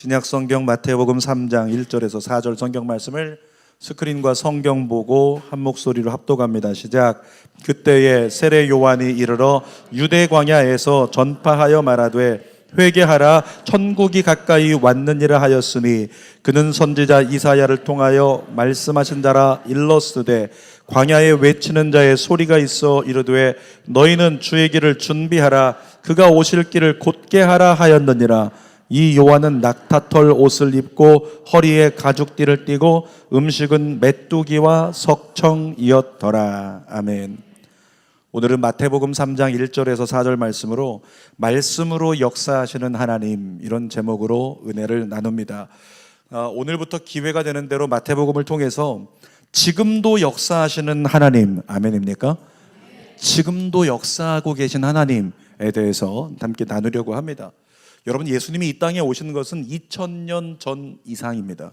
신약성경 마태복음 3장 1절에서 4절 성경 말씀을 스크린과 성경 보고 한 목소리로 합독합니다. 시작. 그때에 세례 요한이 이르러 유대 광야에서 전파하여 말하되 회개하라, 천국이 가까이 왔느니라 하였으니 그는 선지자 이사야를 통하여 말씀하신 자라 일렀으되 광야에 외치는 자의 소리가 있어 이르되 너희는 주의 길을 준비하라, 그가 오실 길을 곧게 하라 하였느니라. 이 요한은 낙타털 옷을 입고 허리에 가죽띠를 띠고 음식은 메뚜기와 석청이었더라. 아멘. 오늘은 마태복음 3장 1절에서 4절 말씀으로 역사하시는 하나님, 이런 제목으로 은혜를 나눕니다. 오늘부터 기회가 되는 대로 마태복음을 통해서 지금도 역사하시는 하나님, 아멘입니까? 지금도 역사하고 계신 하나님에 대해서 함께 나누려고 합니다. 여러분, 예수님이 이 땅에 오신 것은 2000년 전 이상입니다.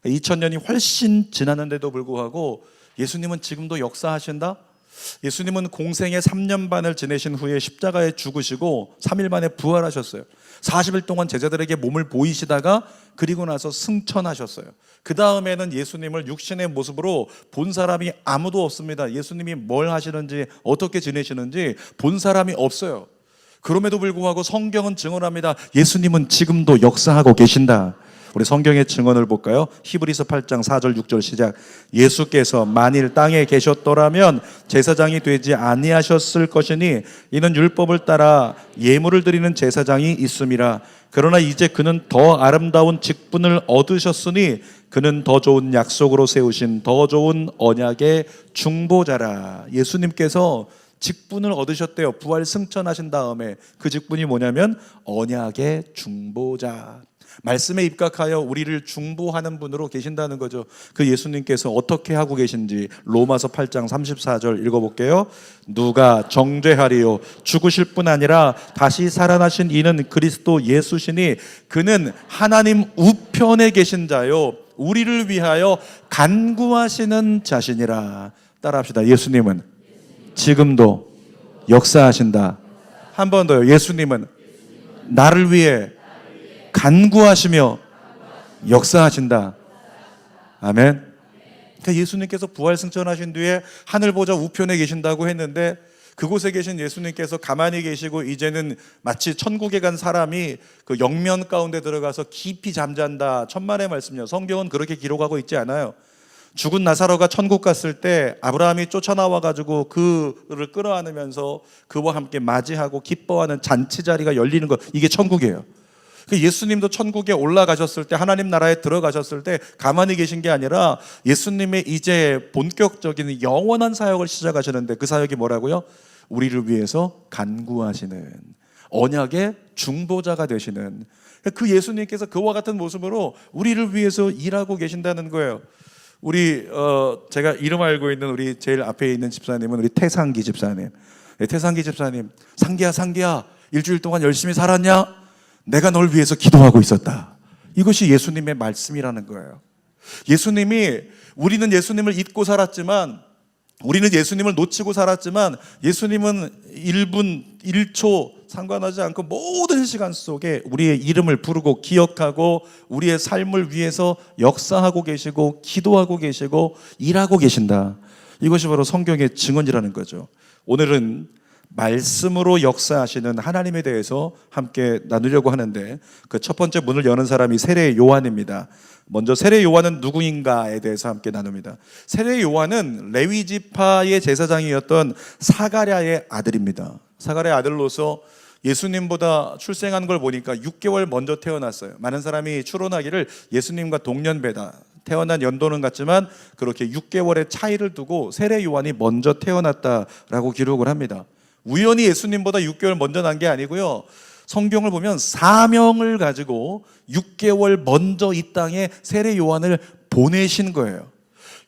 2000년이 훨씬 지났는데도 불구하고 예수님은 지금도 역사하신다? 예수님은 공생의 3년 반을 지내신 후에 십자가에 죽으시고 3일 만에 부활하셨어요. 40일 동안 제자들에게 몸을 보이시다가 그리고 나서 승천하셨어요. 그 다음에는 예수님을 육신의 모습으로 본 사람이 아무도 없습니다. 예수님이 뭘 하시는지, 어떻게 지내시는지 본 사람이 없어요. 그럼에도 불구하고 성경은 증언합니다. 예수님은 지금도 역사하고 계신다. 우리 성경의 증언을 볼까요? 히브리서 8장 4절 6절 시작. 예수께서 만일 땅에 계셨더라면 제사장이 되지 아니하셨을 것이니 이는 율법을 따라 예물을 드리는 제사장이 있음이라. 그러나 이제 그는 더 아름다운 직분을 얻으셨으니 그는 더 좋은 약속으로 세우신 더 좋은 언약의 중보자라. 예수님께서 직분을 얻으셨대요. 부활 승천하신 다음에 그 직분이 뭐냐면 언약의 중보자. 말씀에 입각하여 우리를 중보하는 분으로 계신다는 거죠. 그 예수님께서 어떻게 하고 계신지 로마서 8장 34절 읽어볼게요. 누가 정죄하리요, 죽으실 뿐 아니라 다시 살아나신 이는 그리스도 예수시니 그는 하나님 우편에 계신 자요 우리를 위하여 간구하시는 자신이라. 따라합시다. 예수님은 지금도 역사하신다. 한 번 더요. 예수님은 나를 위해 간구하시며 역사하신다. 아멘. 그러니까 예수님께서 부활 승천하신 뒤에 하늘 보좌 우편에 계신다고 했는데 그곳에 계신 예수님께서 가만히 계시고 이제는 마치 천국에 간 사람이 그 영면 가운데 들어가서 깊이 잠잔다. 천만의 말씀이요. 성경은 그렇게 기록하고 있지 않아요. 죽은 나사로가 천국 갔을 때 아브라함이 쫓아나와가지고 그를 끌어안으면서 그와 함께 맞이하고 기뻐하는 잔치 자리가 열리는 것, 이게 천국이에요. 예수님도 천국에 올라가셨을 때, 하나님 나라에 들어가셨을 때 가만히 계신 게 아니라 예수님의 이제 본격적인 영원한 사역을 시작하시는데 그 사역이 뭐라고요? 우리를 위해서 간구하시는 언약의 중보자가 되시는 그 예수님께서 그와 같은 모습으로 우리를 위해서 일하고 계신다는 거예요. 우리 제가 이름 알고 있는 우리 제일 앞에 있는 집사님은 우리 태상기 집사님. 네, 태상기 집사님, 상기야 일주일 동안 열심히 살았냐? 내가 널 위해서 기도하고 있었다. 이것이 예수님의 말씀이라는 거예요. 우리는 예수님을 잊고 살았지만, 우리는 예수님을 놓치고 살았지만 예수님은 1분 1초 상관하지 않고 모든 시간 속에 우리의 이름을 부르고 기억하고 우리의 삶을 위해서 역사하고 계시고 기도하고 계시고 일하고 계신다. 이것이 바로 성경의 증언이라는 거죠. 오늘은 말씀으로 역사하시는 하나님에 대해서 함께 나누려고 하는데 그 첫 번째 문을 여는 사람이 세례 요한입니다. 먼저 세례 요한은 누구인가에 대해서 함께 나눕니다. 세례 요한은 레위 지파의 제사장이었던 사가랴의 아들입니다. 사가랴의 아들로서 예수님보다 출생한 걸 보니까 6개월 먼저 태어났어요. 많은 사람이 추론하기를 예수님과 동년배다. 태어난 연도는 같지만 그렇게 6개월의 차이를 두고 세례 요한이 먼저 태어났다라고 기록을 합니다. 우연히 예수님보다 6개월 먼저 난 게 아니고요. 성경을 보면 사명을 가지고 6개월 먼저 이 땅에 세례 요한을 보내신 거예요.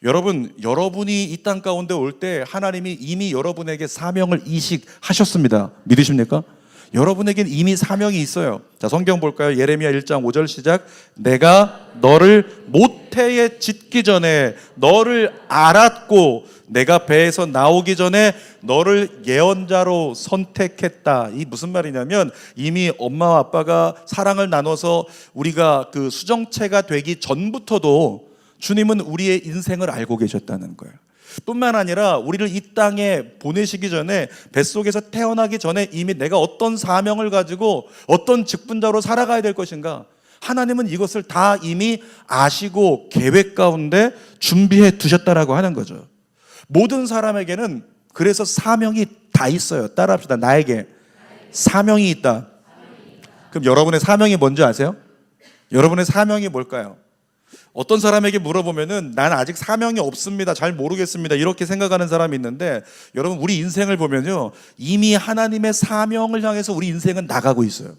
여러분이 이 땅 가운데 올 때 하나님이 이미 여러분에게 사명을 이식하셨습니다. 믿으십니까? 여러분에겐 이미 사명이 있어요. 자, 성경 볼까요? 예레미야 1장 5절 시작. 내가 너를 모태에 짓기 전에 너를 알았고 내가 배에서 나오기 전에 너를 예언자로 선택했다. 이 무슨 말이냐면 이미 엄마와 아빠가 사랑을 나눠서 우리가 그 수정체가 되기 전부터도 주님은 우리의 인생을 알고 계셨다는 거예요. 뿐만 아니라 우리를 이 땅에 보내시기 전에, 뱃속에서 태어나기 전에 이미 내가 어떤 사명을 가지고 어떤 직분자로 살아가야 될 것인가, 하나님은 이것을 다 이미 아시고 계획 가운데 준비해 두셨다라고 하는 거죠. 모든 사람에게는 그래서 사명이 다 있어요. 따라합시다. 나에게 사명이 있다. 그럼 여러분의 사명이 뭔지 아세요? 여러분의 사명이 뭘까요? 어떤 사람에게 물어보면은 난 아직 사명이 없습니다, 잘 모르겠습니다, 이렇게 생각하는 사람이 있는데, 여러분 우리 인생을 보면요, 이미 하나님의 사명을 향해서 우리 인생은 나가고 있어요.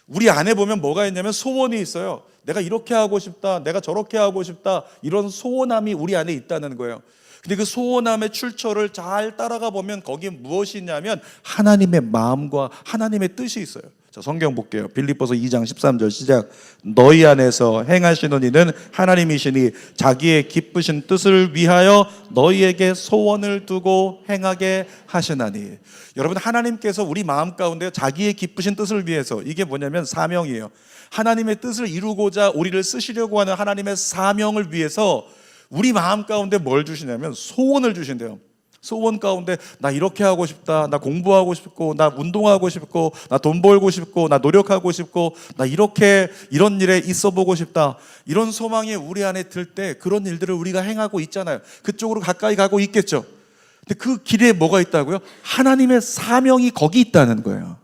우리 안에 보면 뭐가 있냐면 소원이 있어요. 내가 이렇게 하고 싶다, 내가 저렇게 하고 싶다, 이런 소원함이 우리 안에 있다는 거예요. 근데 그 소원함의 출처를 잘 따라가 보면 거기에 무엇이 있냐면 하나님의 마음과 하나님의 뜻이 있어요. 자, 성경 볼게요. 빌립보서 2장 13절 시작. 너희 안에서 행하시는 이는 하나님이시니 자기의 기쁘신 뜻을 위하여 너희에게 소원을 두고 행하게 하시나니. 여러분, 하나님께서 우리 마음 가운데 자기의 기쁘신 뜻을 위해서, 이게 뭐냐면 사명이에요. 하나님의 뜻을 이루고자 우리를 쓰시려고 하는 하나님의 사명을 위해서 우리 마음 가운데 뭘 주시냐면 소원을 주신대요. 소원 가운데 나 이렇게 하고 싶다, 나 공부하고 싶고, 나 운동하고 싶고, 나 돈 벌고 싶고, 나 노력하고 싶고, 나 이렇게 이런 일에 있어 보고 싶다, 이런 소망이 우리 안에 들 때 그런 일들을 우리가 행하고 있잖아요. 그쪽으로 가까이 가고 있겠죠. 근데 그 길에 뭐가 있다고요? 하나님의 사명이 거기 있다는 거예요.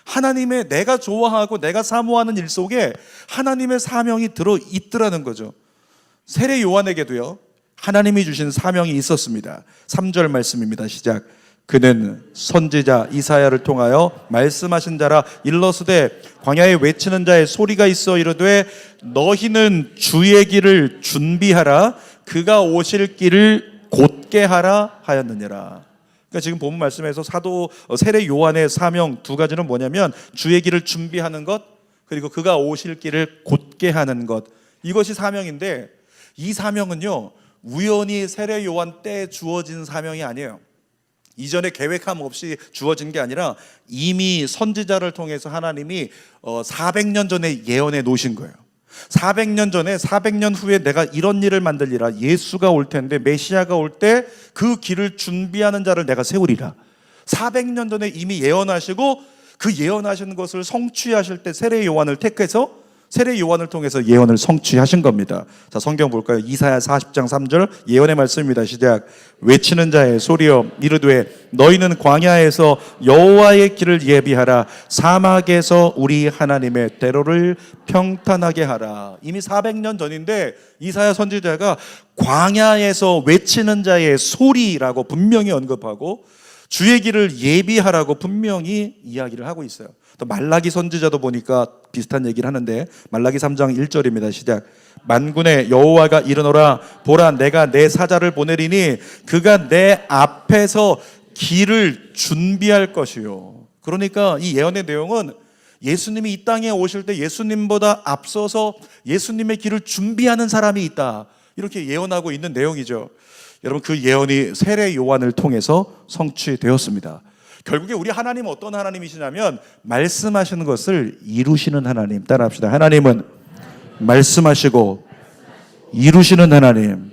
하나님의, 내가 좋아하고 내가 사모하는 일 속에 하나님의 사명이 들어 있더라는 거죠. 세례 요한에게도요, 하나님이 주신 사명이 있었습니다. 3절 말씀입니다. 시작. 그는 선지자 이사야를 통하여 말씀하신 자라 일러스되 광야에 외치는 자의 소리가 있어 이르되 너희는 주의 길을 준비하라, 그가 오실 길을 곧게 하라 하였느니라. 그러니까 지금 본 말씀에서 사도 세례 요한의 사명 두 가지는 뭐냐면 주의 길을 준비하는 것, 그리고 그가 오실 길을 곧게 하는 것, 이것이 사명인데, 이 사명은요 우연히 세례 요한 때 주어진 사명이 아니에요. 이전에 계획함 없이 주어진 게 아니라 이미 선지자를 통해서 하나님이 400년 전에 예언해 놓으신 거예요. 400년 전에, 400년 후에 내가 이런 일을 만들리라, 예수가 올 텐데, 메시아가 올 때 그 길을 준비하는 자를 내가 세우리라. 400년 전에 이미 예언하시고 그 예언하신 것을 성취하실 때 세례 요한을 택해서 세례 요한을 통해서 예언을 성취하신 겁니다. 자, 성경 볼까요? 이사야 40장 3절 예언의 말씀입니다. 시작. 외치는 자의 소리여 이르되 너희는 광야에서 여호와의 길을 예비하라, 사막에서 우리 하나님의 대로를 평탄하게 하라. 이미 400년 전인데 이사야 선지자가 광야에서 외치는 자의 소리라고 분명히 언급하고 주의 길을 예비하라고 분명히 이야기를 하고 있어요. 또 말라기 선지자도 보니까 비슷한 얘기를 하는데, 말라기 3장 1절입니다. 시작. 만군의 여호와가 이르노라, 보라 내가 내 사자를 보내리니 그가 내 앞에서 길을 준비할 것이요. 그러니까 이 예언의 내용은 예수님이 이 땅에 오실 때 예수님보다 앞서서 예수님의 길을 준비하는 사람이 있다, 이렇게 예언하고 있는 내용이죠. 여러분, 그 예언이 세례 요한을 통해서 성취되었습니다. 결국에 우리 하나님은 어떤 하나님이시냐면 말씀하시는 것을 이루시는 하나님. 따라합시다. 하나님은 말씀하시고 이루시는 하나님.